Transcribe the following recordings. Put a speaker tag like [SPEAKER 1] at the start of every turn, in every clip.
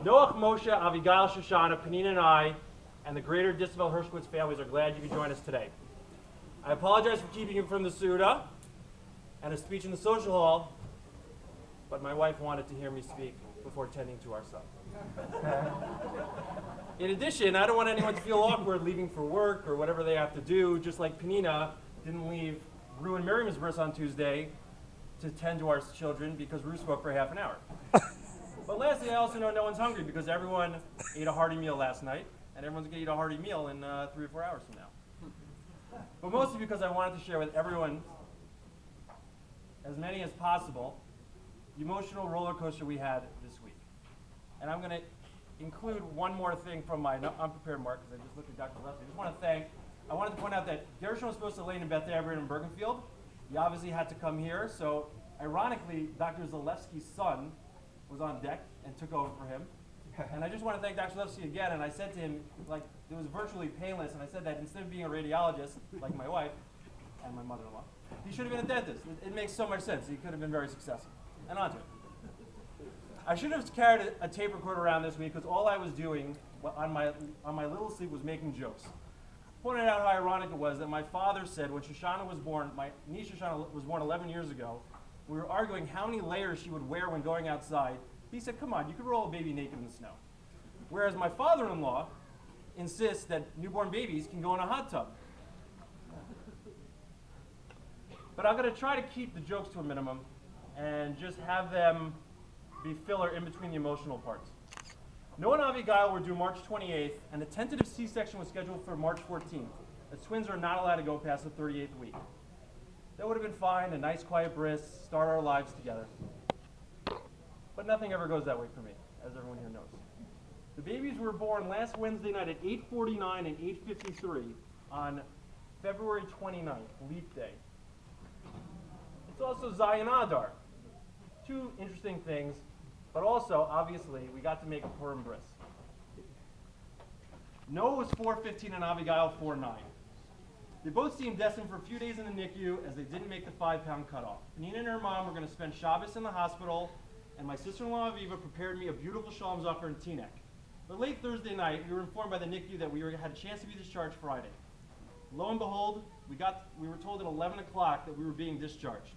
[SPEAKER 1] Noach, Moshe, Avigail, Shoshana, Penina, and I, and the greater Distenfeld Hershkowitz families are glad you could join us today. I apologize for keeping you from the Suda and a speech in the social hall, but my wife wanted to hear me speak before tending to our son. In addition, I don't want anyone to feel awkward leaving for work or whatever they have to do, just like Penina didn't leave Rue and Miriam's Bris on Tuesday to tend to our children because Rue spoke for half an hour. But lastly, I also know no one's hungry because everyone ate a hearty meal last night, and everyone's going to eat a hearty meal in 3 or 4 hours from now. But mostly because I wanted to share with everyone, as many as possible, the emotional roller coaster we had this week. And I'm going to include one more thing from my unprepared mark, because I just looked at Dr. Leslie. I wanted to point out that Gershon was supposed to land in Beth Abraham and Bergenfield. He obviously had to come here, so ironically, Dr. Zalewski's son was on deck and took over for him. And I just want to thank Dr. Zalewski again, and I said to him, like, it was virtually painless, and I said that instead of being a radiologist, like my wife and my mother-in-law, he should have been a dentist. It makes so much sense. He could have been very successful. And on to it. I should have carried a tape recorder around this week because all I was doing on my little sleep was making jokes. Pointed out how ironic it was that my father said when Shoshana was born, my niece Shoshana was born 11 years ago, we were arguing how many layers she would wear when going outside. He said, come on, you could roll a baby naked in the snow. Whereas my father-in-law insists that newborn babies can go in a hot tub. But I'm going to try to keep the jokes to a minimum and just have them be filler in between the emotional parts. Noah and Avigail were due March 28th, and a tentative C-section was scheduled for March 14th, as twins are not allowed to go past the 38th week. That would have been fine, a nice quiet Bris, start our lives together. But nothing ever goes that way for me, as everyone here knows. The babies were born last Wednesday night at 8:49 and 8:53 on February 29th, Leap Day. It's also Zion Adar. Two interesting things, but also, obviously, we got to make a Purim Bris. Noah was 4:15 and Avigail 4:9. They both seemed destined for a few days in the NICU as they didn't make the 5-pound cutoff. Nina and her mom were going to spend Shabbos in the hospital, and my sister-in-law Aviva prepared me a beautiful Shalom Zacher and Teaneck. But late Thursday night, we were informed by the NICU that we had a chance to be discharged Friday. Lo and behold, we were told at 11 o'clock that we were being discharged.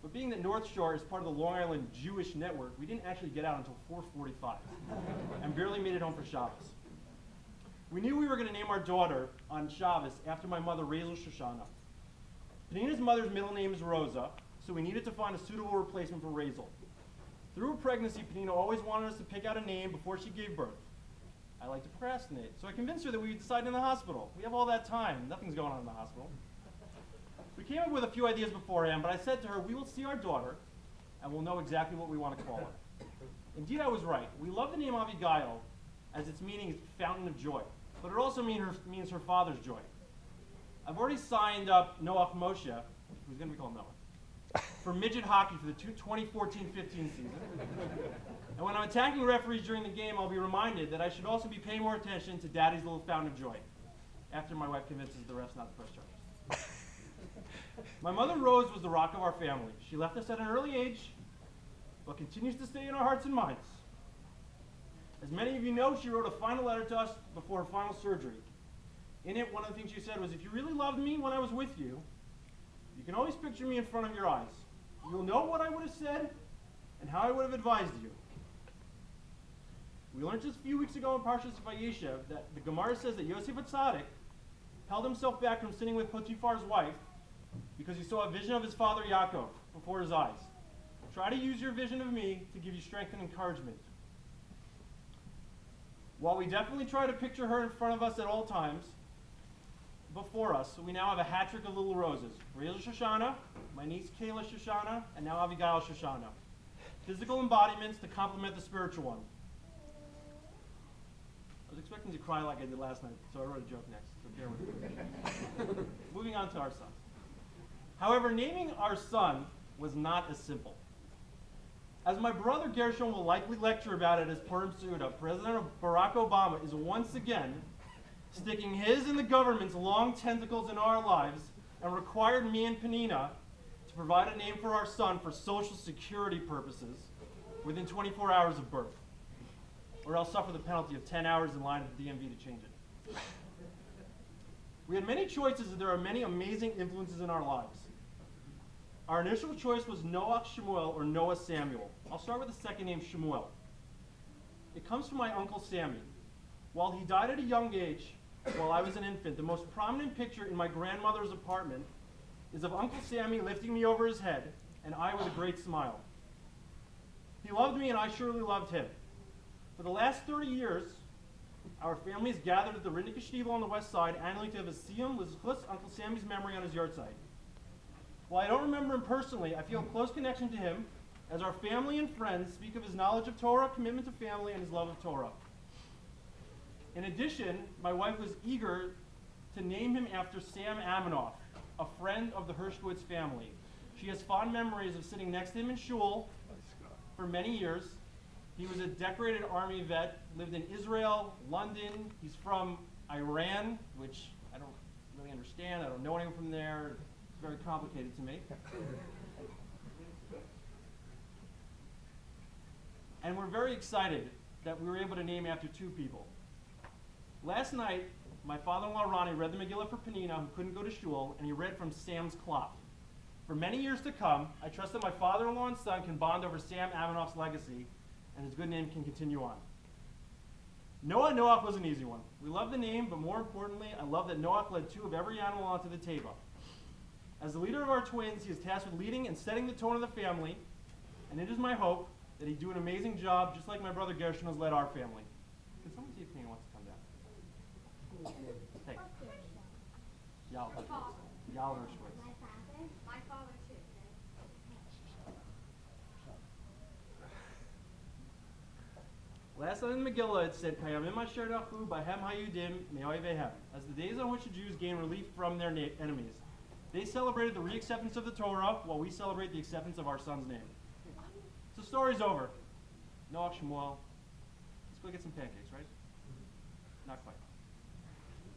[SPEAKER 1] But being that North Shore is part of the Long Island Jewish network, we didn't actually get out until 4:45 and barely made it home for Shabbos. We knew we were going to name our daughter on Shabbos after my mother, Razel Shoshana. Penina's mother's middle name is Rosa, so we needed to find a suitable replacement for Razel. Through her pregnancy, Penina always wanted us to pick out a name before she gave birth. I like to procrastinate, so I convinced her that we would decide in the hospital. We have all that time. Nothing's going on in the hospital. We came up with a few ideas beforehand, but I said to her, we will see our daughter, and we'll know exactly what we want to call her. Indeed, I was right. We love the name Avigail, as its meaning is fountain of joy, but it also means her father's joy. I've already signed up Noach Moshe, who's going to be called Noah, for midget hockey for the 2014-15 season. And when I'm attacking referees during the game, I'll be reminded that I should also be paying more attention to Daddy's little fountain of joy, after my wife convinces the refs not to press charges. My mother, Rose, was the rock of our family. She left us at an early age, but continues to stay in our hearts and minds. As many of you know, she wrote a final letter to us before her final surgery. In it, one of the things she said was, if you really loved me when I was with you, you can always picture me in front of your eyes. You'll know what I would have said and how I would have advised you. We learned just a few weeks ago in Parshas Vayeshev that the Gemara says that Yosef HaTzadik held himself back from sitting with Potiphar's wife because he saw a vision of his father Yaakov before his eyes. Try to use your vision of me to give you strength and encouragement. While we definitely try to picture her in front of us at all times, before us, we now have a hat trick of little roses. Razel Shoshana, my niece Kayla Shoshana, and now Avigail Shoshana. Physical embodiments to complement the spiritual one. I was expecting to cry like I did last night, so I wrote a joke next, so bear with me. Moving on to our sons. However, naming our son was not as simple. As my brother Gershon will likely lecture about it as Purim Seudah, President Barack Obama is once again sticking his and the government's long tentacles in our lives and required me and Penina to provide a name for our son for Social Security purposes within 24 hours of birth. or else suffer the penalty of 10 hours in line at the DMV to change it. We had many choices, and there are many amazing influences in our lives. Our initial choice was Noach Shemuel, or Noah Samuel. I'll start with the second name, Shemuel. It comes from my uncle Sammy. While he died at a young age, while I was an infant, the most prominent picture in my grandmother's apartment is of Uncle Sammy lifting me over his head, and I with a great smile. He loved me, and I surely loved him. For the last 30 years, our families gathered at the Rindige Shtiebel on the west side annually to have a siyum l'zchus Uncle Sammy's memory on his yahrzeit. While I don't remember him personally, I feel a close connection to him as our family and friends speak of his knowledge of Torah, commitment to family, and his love of Torah. In addition, my wife was eager to name him after Sam Aminoff, a friend of the Hershkowitz family. She has fond memories of sitting next to him in shul for many years. He was a decorated army vet, lived in Israel, London. He's from Iran, which I don't really understand. I don't know anyone from there. It's very complicated to me. And we're very excited that we were able to name after two people. Last night, my father-in-law Ronnie read the Megillah for Penina, who couldn't go to shul, and he read from Sam's Klop. For many years to come, I trust that my father-in-law and son can bond over Sam Aminoff's legacy, and his good name can continue on. Noah Noach was an easy one. We love the name, but more importantly, I love that Noach led two of every animal onto the table. As the leader of our twins, he is tasked with leading and setting the tone of the family, and it is my hope that he do an amazing job, just like my brother Gershon has led our family. Can someone see if Penina wants to come down? Hey. Yal Hershkowitz.
[SPEAKER 2] My father too.
[SPEAKER 1] Last night in the Megillah it said, Kayamim asher nachu bahem hayudim me'oivehem. As the days on which the Jews gained relief from their enemies. They celebrated the reacceptance of the Torah while we celebrate the acceptance of our son's name. So story's over. Noach Shemuel. Let's go get some pancakes, right? Not quite.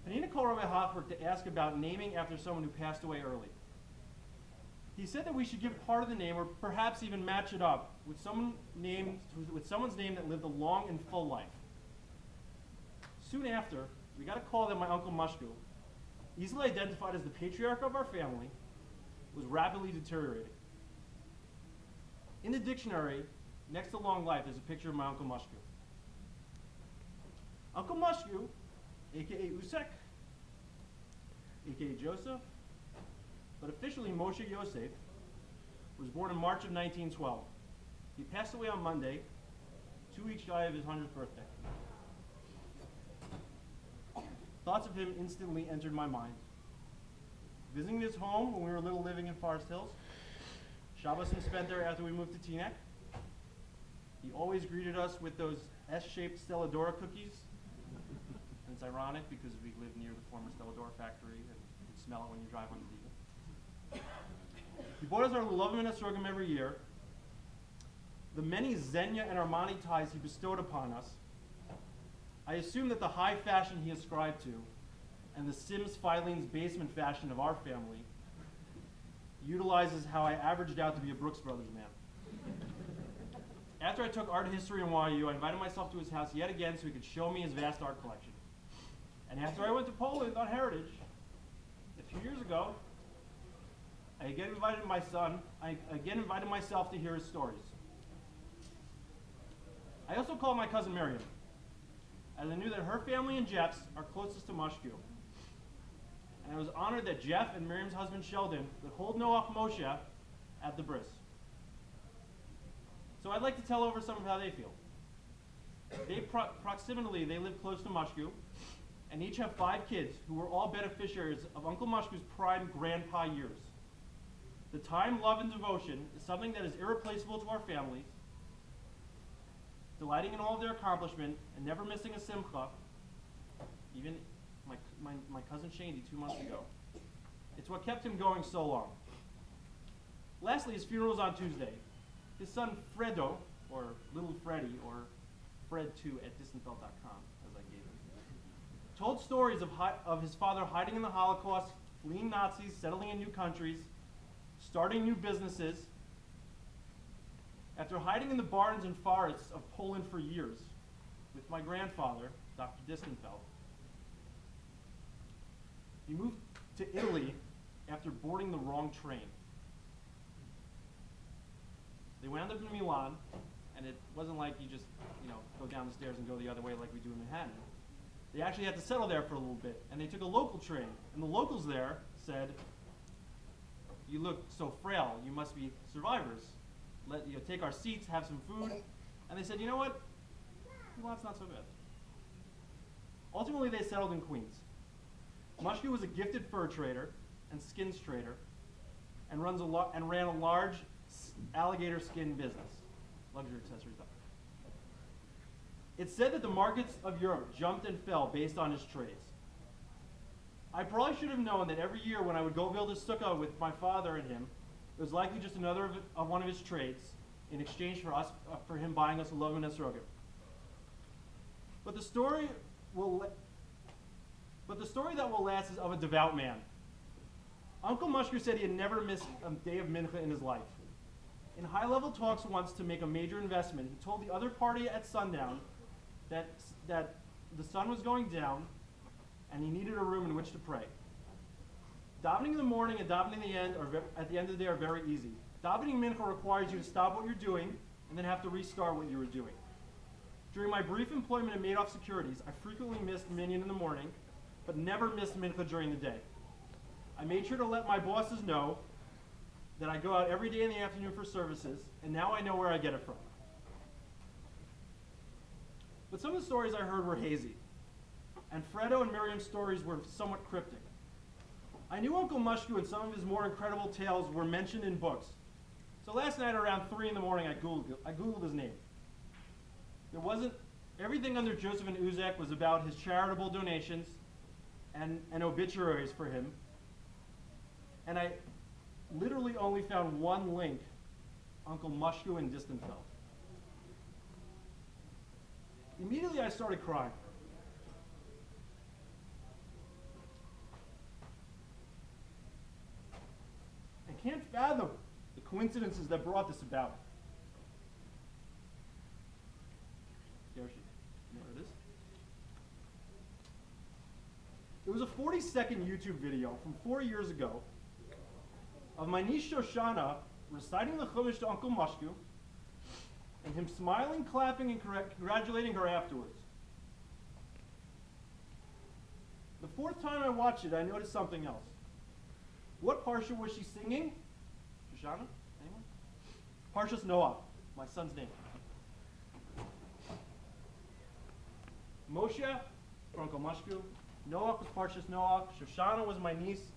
[SPEAKER 1] Penina called Rabbi Hochberg to ask about naming after someone who passed away early. He said that we should give part of the name, or perhaps even match it up, with someone's name that lived a long and full life. Soon after, we got a call that my uncle Moshe, easily identified as the patriarch of our family, was rapidly deteriorating. In the dictionary, next to long life, there's a picture of my uncle Moshe. Uncle Moshe, aka Usek, aka Joseph, but officially Moshe Yosef, was born in March of 1912. He passed away on Monday, 2 weeks shy of his 100th birthday. Thoughts of him instantly entered my mind. Visiting his home when we were little living in Forest Hills, Shabbos and spent there after we moved to Teaneck. He always greeted us with those S-shaped Stelladora cookies. And it's ironic because we live near the former Stelladora factory and you can smell it when you drive on the Deagle. He bought us our Lulavim and Esrogim every year. The many Xenia and Armani ties he bestowed upon us, I assume that the high fashion he ascribed to and the Sims Filene's basement fashion of our family utilizes how I averaged out to be a Brooks Brothers man. After I took art history in YU, I invited myself to his house yet again so he could show me his vast art collection. And after I went to Poland on Heritage a few years ago, I again invited myself to hear his stories. I also called my cousin Miriam, as I knew that her family and Jeff's are closest to Mashku. And I was honored that Jeff and Miriam's husband Sheldon would hold Noach Moshe at the Bris. So I'd like to tell over some of how they feel. Proximately, they live close to Mashku, and each have 5 kids who were all beneficiaries of Uncle Mashku's prime grandpa years. The time, love, and devotion is something that is irreplaceable to our families, delighting in all of their accomplishment and never missing a simcha, even my cousin Shandy 2 months ago. It's what kept him going so long. Lastly, his funeral was on Tuesday. His son Fredo, or Little Freddy, or Fred2 at Distenfeld.com, as I gave him, told stories of his father hiding in the Holocaust, fleeing Nazis, settling in new countries, starting new businesses. After hiding in the barns and forests of Poland for years, with my grandfather, Dr. Distenfeld. He moved to Italy after boarding the wrong train. They wound up in Milan, and it wasn't like you just, go down the stairs and go the other way like we do in Manhattan. They actually had to settle there for a little bit, and they took a local train. And the locals there said, "You look so frail, you must be survivors. Take our seats, have some food." And they said, "You know what? Milan's not so bad." Ultimately, they settled in Queens. Moshe was a gifted fur trader and skins trader, and ran a large alligator skin business, luxury accessories. It's said that the markets of Europe jumped and fell based on his trades. I probably should have known that every year when I would go build a sukkah with my father and him, it was likely just another of one of his trades in exchange for him buying us a logo nesrogim. But the story that will last is of a devout man. Uncle Moshe said he had never missed a day of mincha in his life. In high-level talks once to make a major investment, he told the other party at sundown that the sun was going down and he needed a room in which to pray. Davening in the morning and davening at the end of the day are very easy. Davening mincha requires you to stop what you're doing and then have to restart what you were doing. During my brief employment at Madoff Securities, I frequently missed minyan in the morning, but never missed mincha during the day. I made sure to let my bosses know that I go out every day in the afternoon for services, and now I know where I get it from. But some of the stories I heard were hazy, and Fredo and Miriam's stories were somewhat cryptic. I knew Uncle Moshe and some of his more incredible tales were mentioned in books. So last night around 3 in the morning, I Googled his name. Everything under Joseph and Uzek was about his charitable donations and obituaries for him. And I literally only found one link, Uncle Moshe and Distenfeld. Immediately I started crying. I can't fathom the coincidences that brought this about. There it is. It was a 40-second YouTube video from 4 years ago of my niece Shoshana reciting the Chumash to Uncle Moshe and him smiling, clapping, and congratulating her afterwards. The 4th time I watched it, I noticed something else. What parsha was she singing? Shoshana? Anyone? Parshas Noach, my son's name. Moshe for Uncle Moshe. Noach was Parshas Noach. Shoshana was my niece.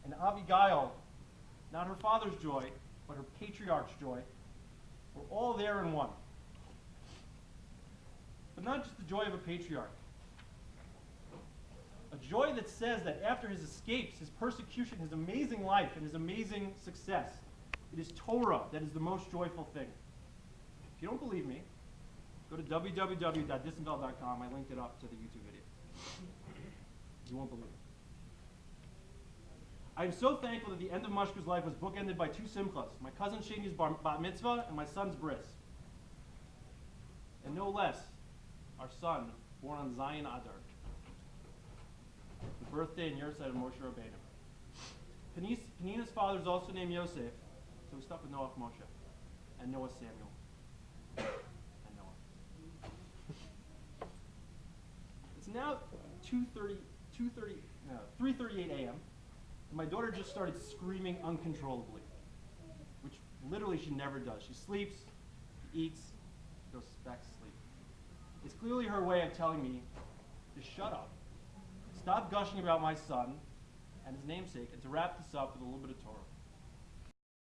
[SPEAKER 1] And Abigail, not her father's joy, but her patriarch's joy, were all there in one. But not just the joy of a patriarch. A joy that says that after his escapes, his persecution, his amazing life, and his amazing success, it is Torah that is the most joyful thing. If you don't believe me, go to www.distenfeld.com. I linked it up to the YouTube video. You won't believe it. I am so thankful that the end of Moshe's life was bookended by 2 simchas, my cousin Shani's bat mitzvah and my son's bris. And no less, our son, born on Zion Adar, the birthday and year of Moshe Rabbeinu. Penina's father is also named Yosef, so we stuck with Noach Moshe, and Noah Samuel, and Noah. It's now 3:38 a.m., and my daughter just started screaming uncontrollably, which literally she never does. She sleeps, eats, goes back to sleep. It's clearly her way of telling me to shut up, stop gushing about my son and his namesake, and to wrap this up with a little bit of Torah.